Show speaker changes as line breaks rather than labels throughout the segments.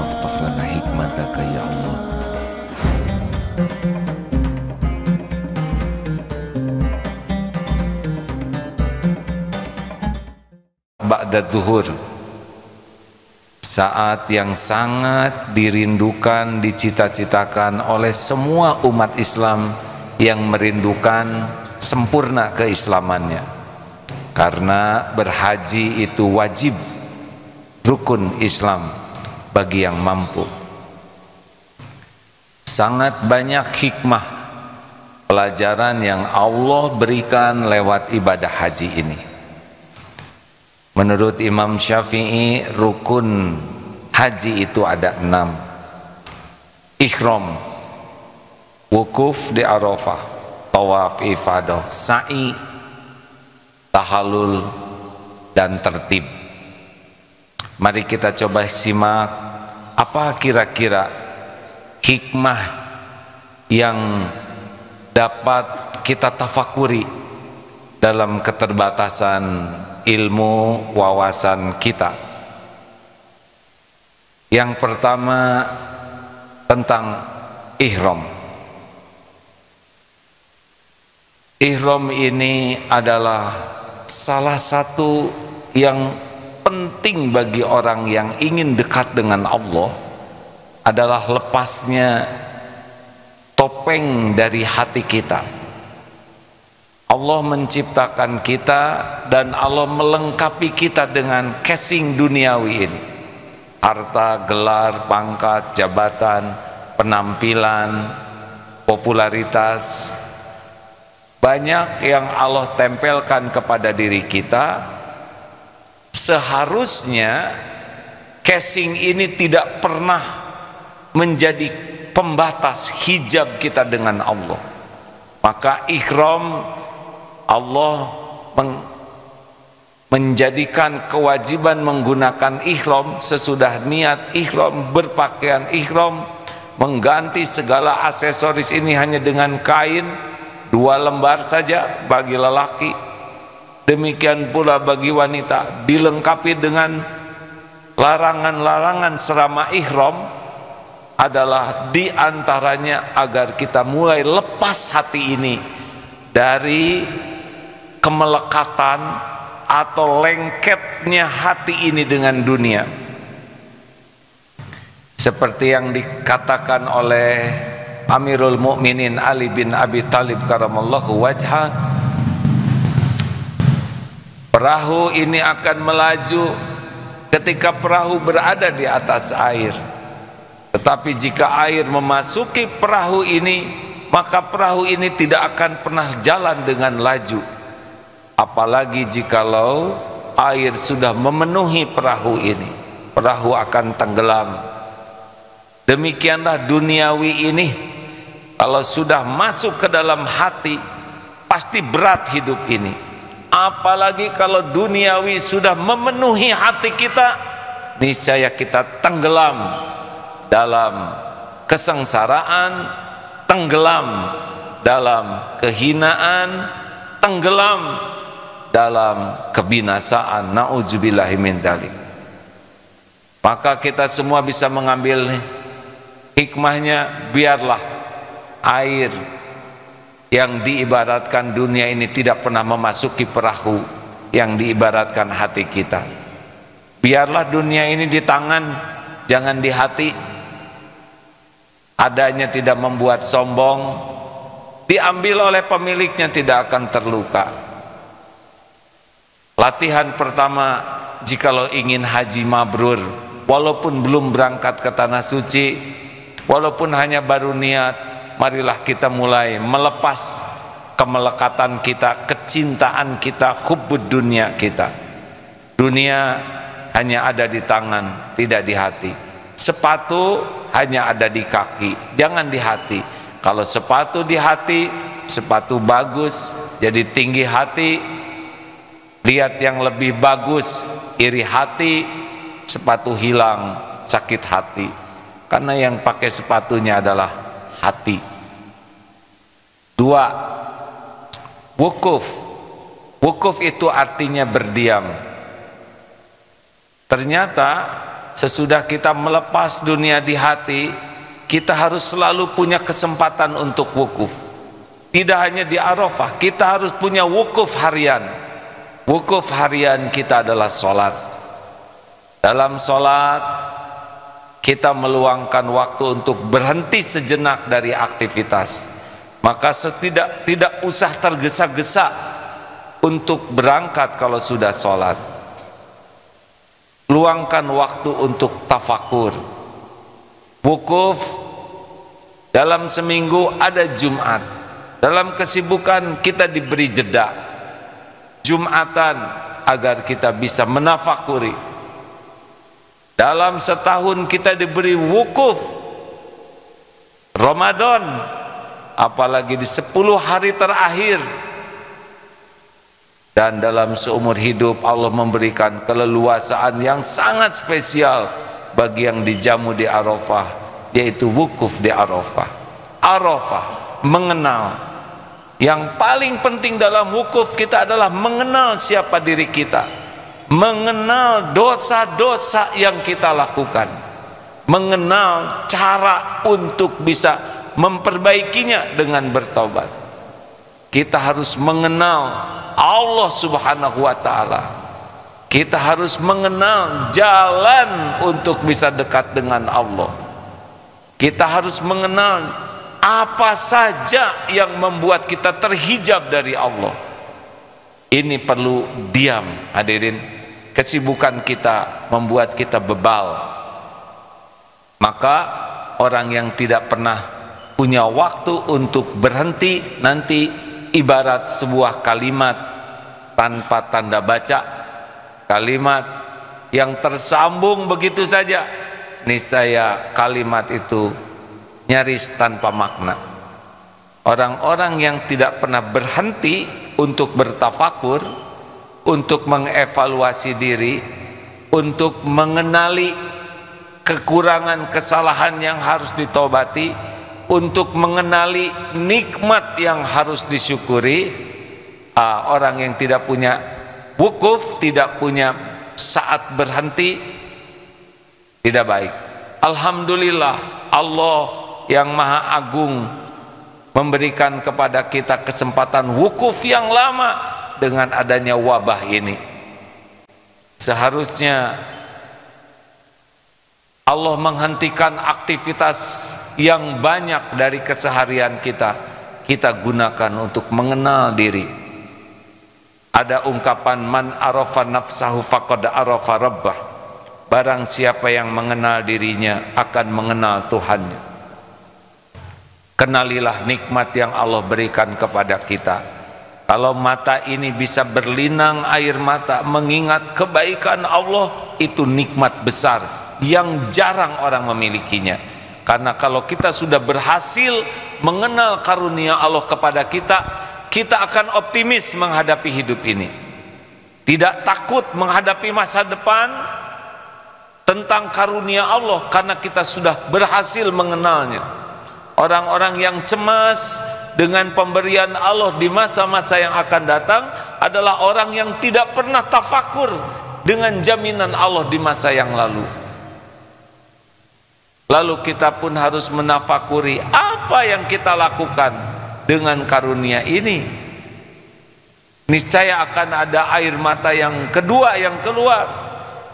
Allahumma aftah lana hikmataka ya Allah. Ba'da zuhur, saat yang sangat dirindukan, dicita-citakan oleh semua umat Islam yang merindukan sempurna keislamannya, karena berhaji itu wajib, rukun Islam bagi yang mampu. Sangat banyak hikmah pelajaran yang Allah berikan lewat ibadah haji ini. Menurut Imam Syafi'i, rukun haji itu ada 6. Ihram, wukuf di Arafah, tawaf ifadah, sa'i, tahallul, dan tertib. Mari kita coba simak apa kira-kira hikmah yang dapat kita tafakuri dalam keterbatasan ilmu wawasan kita. Yang pertama tentang ihram. Ihram ini adalah salah satu yang penting bagi orang yang ingin dekat dengan Allah, adalah lepasnya topeng dari hati kita. Allah menciptakan kita dan Allah melengkapi kita dengan casing duniawi ini. Harta, gelar, pangkat, jabatan, penampilan, popularitas. Banyak yang Allah tempelkan kepada diri kita. Seharusnya casing ini tidak pernah menjadi pembatas hijab kita dengan Allah. Maka ihram, Allah menjadikan kewajiban menggunakan ihram sesudah niat ihram, berpakaian ihram, mengganti segala aksesoris ini hanya dengan kain 2 lembar saja bagi lelaki, demikian pula bagi wanita, dilengkapi dengan larangan-larangan selama ihram adalah diantaranya agar kita mulai lepas hati ini dari kemelekatan atau lengketnya hati ini dengan dunia. Seperti yang dikatakan oleh Amirul Mukminin Ali bin Abi Thalib karamallahu wajhah, perahu ini akan melaju ketika perahu berada di atas air. Tetapi jika air memasuki perahu ini, maka perahu ini tidak akan pernah jalan dengan laju. Apalagi jikalau air sudah memenuhi perahu ini, perahu akan tenggelam. Demikianlah duniawi ini, kalau sudah masuk ke dalam hati, pasti berat hidup ini. Apalagi kalau duniawi sudah memenuhi hati kita, niscaya kita tenggelam dalam kesengsaraan, tenggelam dalam kehinaan, tenggelam dalam kebinasaan. Na'udzubillahi min dzalik. Maka kita semua bisa mengambil hikmahnya. Biarlah air yang diibaratkan dunia ini tidak pernah memasuki perahu yang diibaratkan hati kita. Biarlah dunia ini di tangan, jangan di hati. Adanya tidak membuat sombong, diambil oleh pemiliknya tidak akan terluka. Latihan pertama, jikalau ingin haji mabrur, walaupun belum berangkat ke tanah suci, walaupun hanya baru niat, marilah kita mulai melepas kemelekatan kita, kecintaan kita, hubbud dunia kita. Dunia hanya ada di tangan, tidak di hati. Sepatu hanya ada di kaki, jangan di hati. Kalau sepatu di hati, sepatu bagus, jadi tinggi hati, lihat yang lebih bagus, iri hati, sepatu hilang, sakit hati. Karena yang pakai sepatunya adalah hati. 2. Wukuf. Wukuf itu artinya berdiam. Ternyata sesudah kita melepas dunia di hati, kita harus selalu punya kesempatan untuk wukuf. Tidak hanya di Arafah, kita harus punya wukuf harian. Wukuf harian kita adalah sholat. Dalam sholat kita meluangkan waktu untuk berhenti sejenak dari aktivitas. Maka tidak usah tergesa-gesa untuk berangkat kalau sudah sholat. Luangkan waktu untuk tafakur. Wukuf dalam seminggu ada Jumat. Dalam kesibukan kita diberi jeda Jumatan agar kita bisa menafakuri. Dalam setahun kita diberi wukuf Ramadan, apalagi di 10 hari terakhir. Dan dalam seumur hidup Allah memberikan keleluasaan yang sangat spesial bagi yang dijamu di Arafah, yaitu wukuf di Arafah. Arafah, mengenal. Yang paling penting dalam wukuf kita adalah mengenal siapa diri kita, mengenal dosa-dosa yang kita lakukan, mengenal cara untuk bisa memperbaikinya dengan bertobat. Kita harus mengenal Allah Subhanahu wa ta'ala. Kita harus mengenal jalan untuk bisa dekat dengan Allah. Kita harus mengenal apa saja yang membuat kita terhijab dari Allah. Ini perlu diam, hadirin. Kesibukan kita membuat kita bebal. Maka orang yang tidak pernah punya waktu untuk berhenti, nanti ibarat sebuah kalimat tanpa tanda baca, kalimat yang tersambung begitu saja, niscaya kalimat itu nyaris tanpa makna. Orang-orang yang tidak pernah berhenti untuk bertafakur, untuk mengevaluasi diri, untuk mengenali kekurangan kesalahan yang harus ditobati, untuk mengenali nikmat yang harus disyukuri. Orang yang tidak punya wukuf, tidak punya saat berhenti, tidak baik. Alhamdulillah, Allah yang Maha Agung memberikan kepada kita kesempatan wukuf yang lama dengan adanya wabah ini. Seharusnya Allah menghentikan aktivitas yang banyak dari keseharian kita, kita gunakan untuk mengenal diri. Ada ungkapan man arafa nafsahu faqad arafa rabbah. Barang siapa yang mengenal dirinya akan mengenal Tuhannya. Kenalilah nikmat yang Allah berikan kepada kita. Kalau mata ini bisa berlinang air mata mengingat kebaikan Allah, itu nikmat besar yang jarang orang memilikinya. Karena kalau kita sudah berhasil mengenal karunia Allah kepada kita, kita akan optimis menghadapi hidup ini. Tidak takut menghadapi masa depan tentang karunia Allah, karena kita sudah berhasil mengenalnya. Orang-orang yang cemas dengan pemberian Allah di masa-masa yang akan datang adalah orang yang tidak pernah tafakur dengan jaminan Allah di masa yang lalu. Lalu kita pun harus menafakuri apa yang kita lakukan dengan karunia ini. Niscaya akan ada air mata yang kedua yang keluar,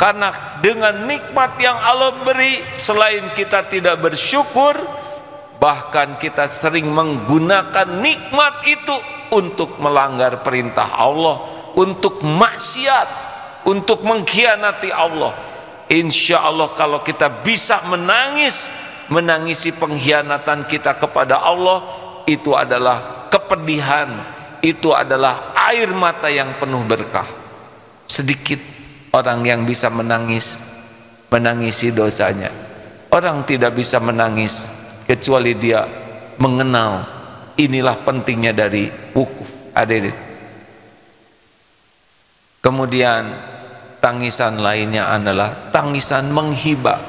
karena dengan nikmat yang Allah beri, selain kita tidak bersyukur, bahkan kita sering menggunakan nikmat itu untuk melanggar perintah Allah, untuk maksiat, untuk mengkhianati Allah. Insya Allah kalau kita bisa menangisi pengkhianatan kita kepada Allah, itu adalah kepedihan, itu adalah air mata yang penuh berkah. Sedikit orang yang bisa menangisi dosanya. Orang tidak bisa menangis kecuali dia mengenal. Inilah pentingnya dari wukuf, hadirin. Kemudian tangisan lainnya adalah tangisan menghibah,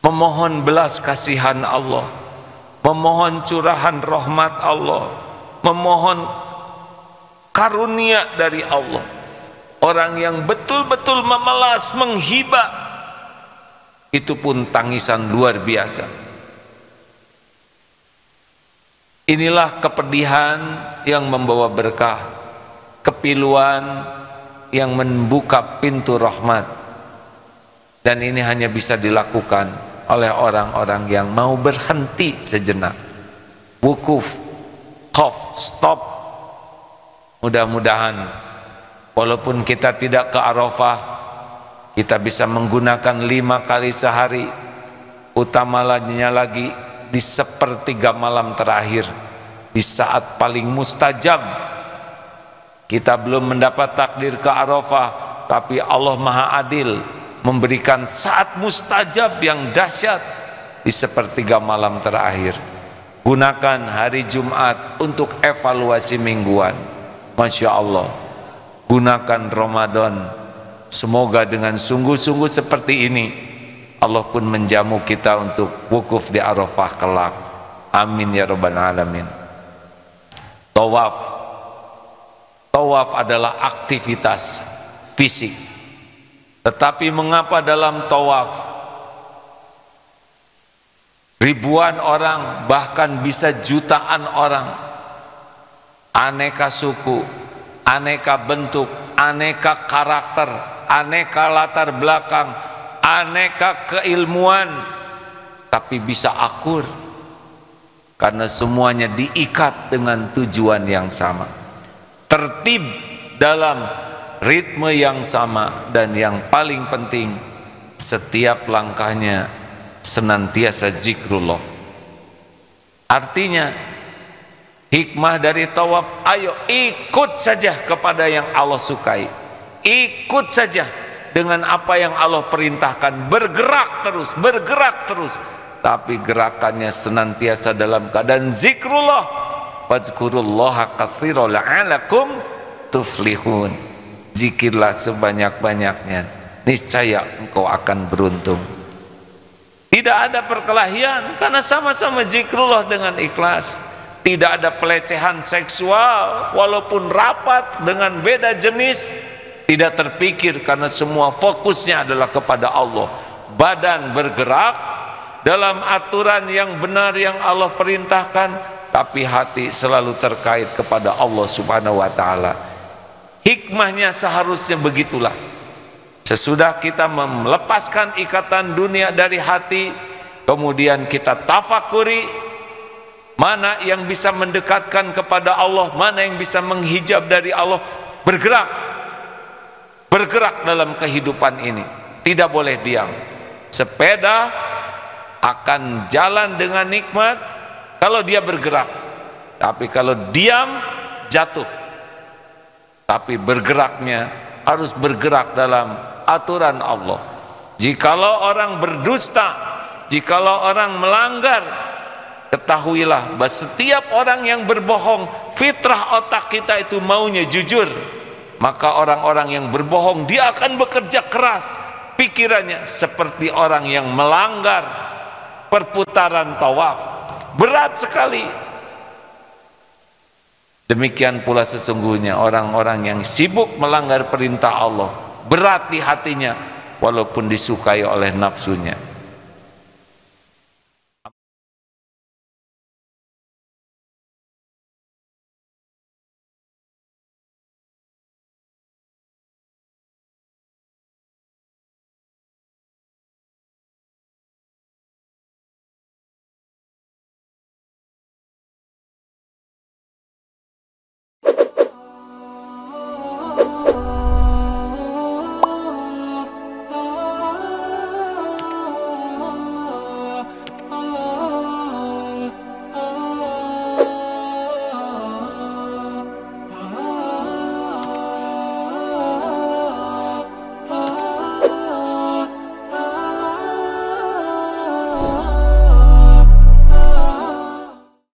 memohon belas kasihan Allah, memohon curahan rahmat Allah, memohon karunia dari Allah. Orang yang betul-betul memelas, menghibah, Itu pun tangisan luar biasa. Inilah kepedihan yang membawa berkah, kepiluan yang membuka pintu rahmat. Dan ini hanya bisa dilakukan oleh orang-orang yang mau berhenti sejenak, wukuf, qaf, stop. Mudah-mudahan walaupun kita tidak ke Arafah, kita bisa menggunakan 5 kali sehari, utamanya lagi di sepertiga malam terakhir, di saat paling mustajab. Kita belum mendapat takdir ke Arafah, tapi Allah Maha Adil memberikan saat mustajab yang dahsyat di sepertiga malam terakhir. Gunakan hari Jumat untuk evaluasi mingguan. Masya Allah. Gunakan Ramadan. Semoga dengan sungguh-sungguh seperti ini Allah pun menjamu kita untuk wukuf di Arafah kelak. Amin ya rabbal alamin. Tawaf. Tawaf adalah aktivitas fisik. Tetapi mengapa dalam tawaf ribuan orang, bahkan bisa jutaan orang, aneka suku, aneka bentuk, aneka karakter, aneka latar belakang, aneka keilmuan, tapi bisa akur karena semuanya diikat dengan tujuan yang sama, tertib dalam ritme yang sama, dan yang paling penting setiap langkahnya senantiasa zikrullah. Artinya hikmah dari tawaf, ayo ikut saja kepada yang Allah sukai, ikut saja dengan apa yang Allah perintahkan, bergerak terus, tapi gerakannya senantiasa dalam keadaan zikrullah. Fadzkurullaha katsiran la'alakum tuflihun. Zikirlah sebanyak-banyaknya, niscaya engkau akan beruntung. Tidak ada perkelahian karena sama-sama zikrullah dengan ikhlas. Tidak ada pelecehan seksual walaupun rapat dengan beda jenis. Tidak terpikir karena semua fokusnya adalah kepada Allah. Badan bergerak dalam aturan yang benar yang Allah perintahkan, tapi hati selalu terkait kepada Allah Subhanahu wa taala. Hikmahnya seharusnya begitulah. Sesudah kita melepaskan ikatan dunia dari hati, kemudian kita tafakuri mana yang bisa mendekatkan kepada Allah, mana yang bisa menghijab dari Allah. Bergerak dalam kehidupan ini, tidak boleh diam. Sepeda akan jalan dengan nikmat kalau dia bergerak, tapi kalau diam jatuh. Tapi bergeraknya harus bergerak dalam aturan Allah. Jikalau orang berdusta, jikalau orang melanggar, ketahuilah bahwa setiap orang yang berbohong, fitrah otak kita itu maunya jujur. Maka orang-orang yang berbohong, dia akan bekerja keras pikirannya seperti orang yang melanggar perputaran tawaf. Berat sekali. Demikian pula sesungguhnya orang-orang yang sibuk melanggar perintah Allah, berat di hatinya walaupun disukai oleh nafsunya.